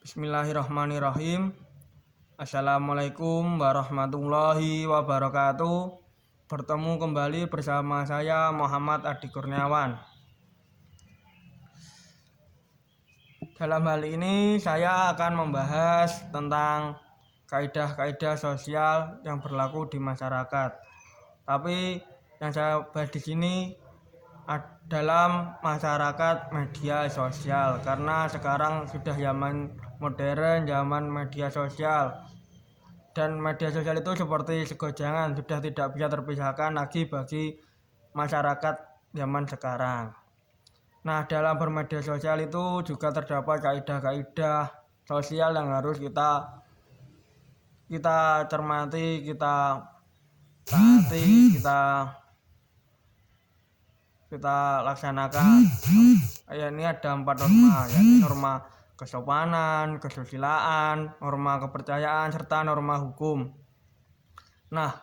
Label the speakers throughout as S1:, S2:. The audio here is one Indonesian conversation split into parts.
S1: Bismillahirrahmanirrahim. Assalamualaikum warahmatullahi wabarakatuh. Bertemu kembali bersama saya Muhammad Adi Kurniawan. Dalam hal ini saya akan membahas tentang kaidah-kaidah sosial yang berlaku di masyarakat. Tapi yang saya bahas di sini dalam masyarakat media sosial, karena sekarang sudah zaman modern, zaman media sosial, dan media sosial itu seperti segojangan, sudah tidak bisa terpisahkan lagi bagi masyarakat zaman sekarang. Nah, dalam bermedia sosial itu juga terdapat kaidah-kaidah sosial yang harus kita cermati, kita taati, kita laksanakan. Ini ada 4 norma, yakni norma kesopanan, kesusilaan, norma kepercayaan, serta norma hukum. Nah,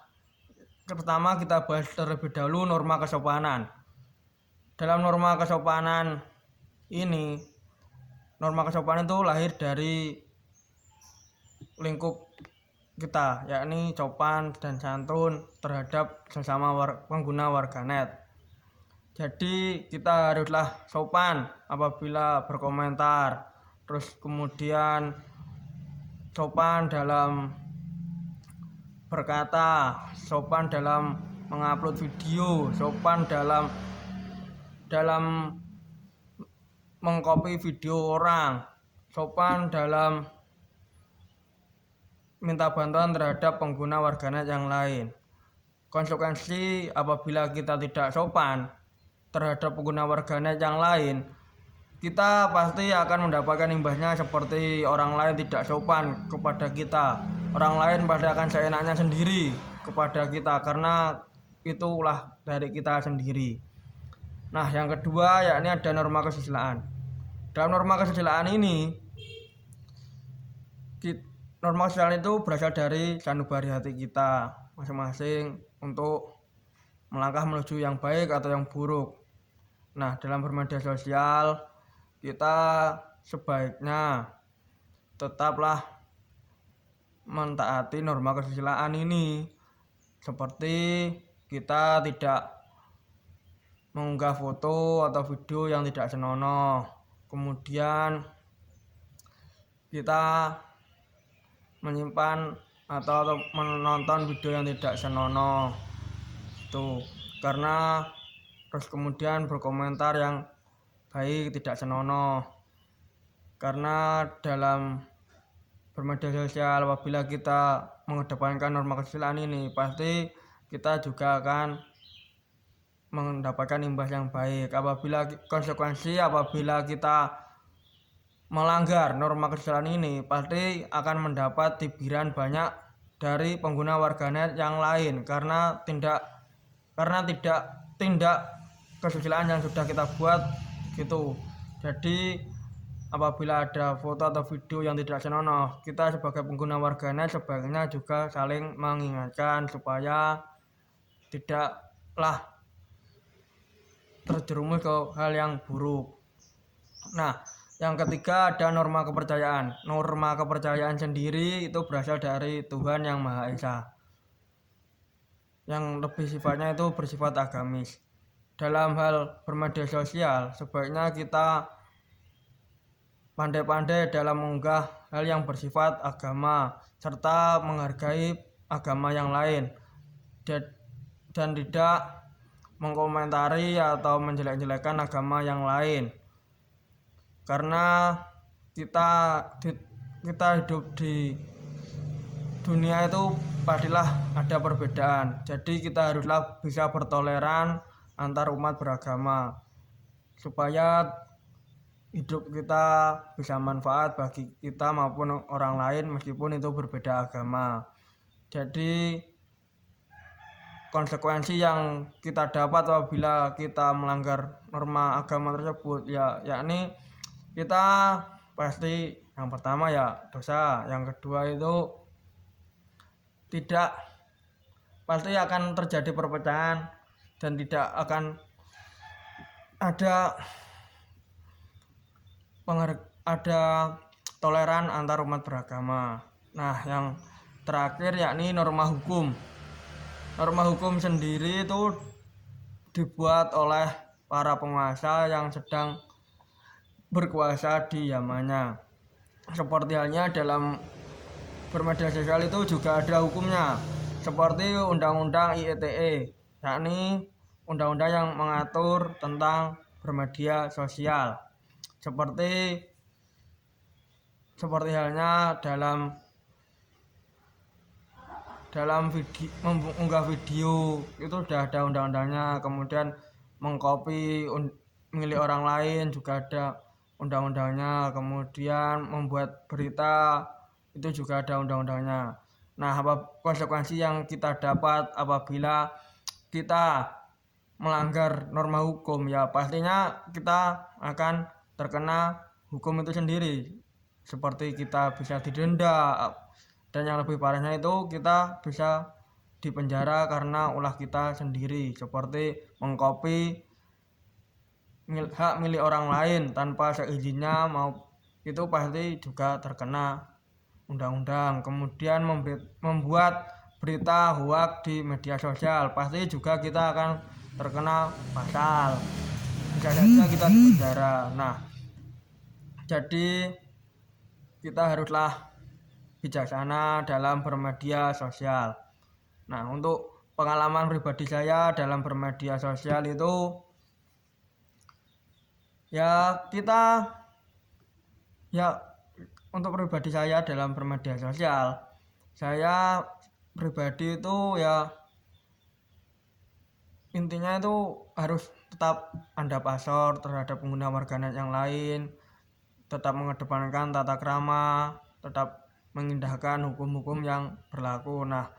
S1: pertama kita bahas terlebih dahulu norma kesopanan. Dalam norma kesopanan ini, norma kesopanan itu lahir dari lingkup kita, yakni sopan dan santun terhadap sesama pengguna warganet. Jadi kita haruslah sopan apabila berkomentar, terus kemudian sopan dalam berkata, sopan dalam mengupload video, sopan dalam mengcopy video orang, sopan dalam minta bantuan terhadap pengguna warganet yang lain. Konsekuensi apabila kita tidak sopan terhadap pengguna warganet yang lain, kita pasti akan mendapatkan imbasnya seperti orang lain tidak sopan kepada kita. Orang lain pasti akan seenaknya sendiri kepada kita, karena itulah dari kita sendiri. Nah, yang kedua yakni ada norma kesusilaan. Dalam norma kesusilaan ini, norma kesusilaan itu berasal dari sanubari hati kita masing-masing untuk melangkah menuju yang baik atau yang buruk. Nah, dalam bermedia sosial kita sebaiknya tetaplah mentaati norma kesusilaan ini, seperti kita tidak mengunggah foto atau video yang tidak senonoh, kemudian kita menyimpan atau menonton video yang tidak senonoh itu, karena terus kemudian berkomentar yang baik tidak senonoh. Karena dalam bermedia sosial apabila kita mengedepankan norma kesusilaan ini, pasti kita juga akan mendapatkan imbas yang baik. Konsekuensi apabila kita melanggar norma kesusilaan ini, pasti akan mendapat tibiran banyak dari pengguna warganet yang lain, karena tindak kesusilaan yang sudah kita buat gitu. Jadi apabila ada foto atau video yang tidak senonoh, kita sebagai pengguna warganet sebaiknya juga saling mengingatkan supaya tidaklah terjerumus ke hal yang buruk. Nah, yang ketiga ada norma kepercayaan. Norma kepercayaan sendiri itu berasal dari Tuhan Yang Maha Esa, yang lebih sifatnya itu bersifat agamis. Dalam hal bermedia sosial, sebaiknya kita pandai-pandai dalam mengunggah hal yang bersifat agama, serta menghargai agama yang lain, dan tidak mengkomentari atau menjelek-jelekan agama yang lain. Karena kita hidup di dunia itu pastilah ada perbedaan. Jadi kita haruslah bisa bertoleran antar umat beragama, supaya hidup kita bisa manfaat bagi kita maupun orang lain meskipun itu berbeda agama. Jadi konsekuensi yang kita dapat apabila kita melanggar norma agama tersebut yakni kita pasti yang pertama ya dosa, yang kedua itu pasti akan terjadi perpecahan dan tidak akan ada toleran antar umat beragama. Nah, yang terakhir yakni norma hukum. Norma hukum sendiri itu dibuat oleh para penguasa yang sedang berkuasa di zamannya. Seperti halnya dalam bermedia sosial itu juga ada hukumnya, seperti Undang-Undang ITE, yakni undang-undang yang mengatur tentang bermedia sosial. Seperti halnya dalam mengunggah video itu sudah ada undang-undangnya, kemudian mengcopy milik orang lain juga ada undang-undangnya, kemudian membuat berita itu juga ada undang-undangnya. Nah, apa konsekuensi yang kita dapat apabila kita melanggar norma hukum? Ya pastinya kita akan terkena hukum itu sendiri, seperti kita bisa didenda, dan yang lebih parahnya itu kita bisa dipenjara karena ulah kita sendiri, seperti mengcopy hak milik orang lain tanpa seizinnya, itu pasti juga terkena undang-undang. Kemudian membuat berita hoax di media sosial, pasti juga kita akan terkena pasal, bisa saja kita dipenjara. Nah, jadi kita haruslah bijaksana dalam bermedia sosial. Nah, untuk pengalaman pribadi saya dalam bermedia sosial itu, untuk pribadi saya dalam bermedia sosial, saya pribadi itu intinya itu harus tetap ada password terhadap pengguna warganet yang lain, tetap mengedepankan tata krama, tetap mengindahkan hukum-hukum yang berlaku. Nah,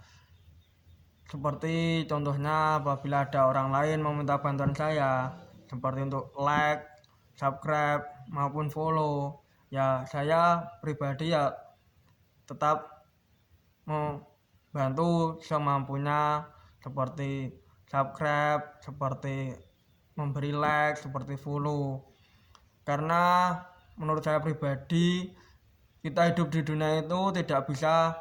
S1: seperti contohnya apabila ada orang lain meminta bantuan saya, seperti untuk like, subscribe maupun follow, saya pribadi tetap membantu semampunya, seperti subscribe, seperti memberi like, seperti follow. Karena menurut saya pribadi, kita hidup di dunia itu tidak bisa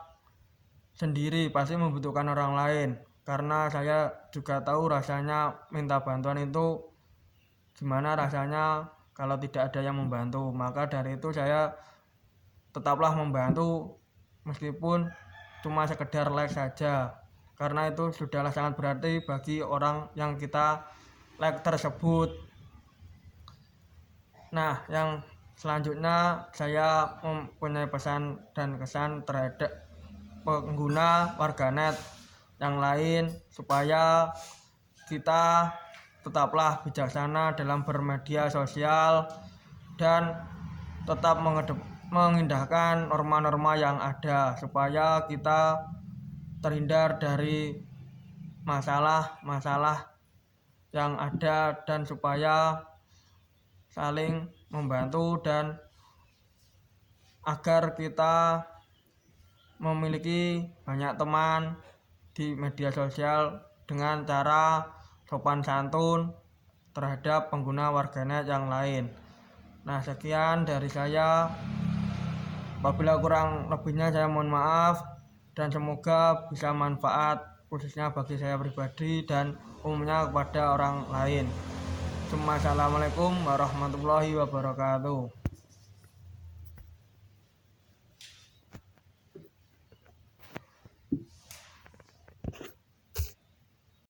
S1: sendiri, pasti membutuhkan orang lain. Karena saya juga tahu rasanya minta bantuan itu gimana rasanya kalau tidak ada yang membantu. Maka dari itu saya tetaplah membantu meskipun cuma sekedar like saja, karena itu sudahlah sangat berarti bagi orang yang kita like tersebut. Nah, yang selanjutnya saya mempunyai pesan dan kesan terhadap pengguna warganet yang lain, supaya kita tetaplah bijaksana dalam bermedia sosial dan tetap mengindahkan norma-norma yang ada, supaya kita terhindar dari masalah-masalah yang ada, dan supaya saling membantu dan agar kita memiliki banyak teman di media sosial dengan cara sopan santun terhadap pengguna warganet yang lain. Nah, sekian dari saya. Apabila kurang lebihnya saya mohon maaf, dan semoga bisa manfaat khususnya bagi saya pribadi dan umumnya kepada orang lain. Assalamualaikum warahmatullahi wabarakatuh.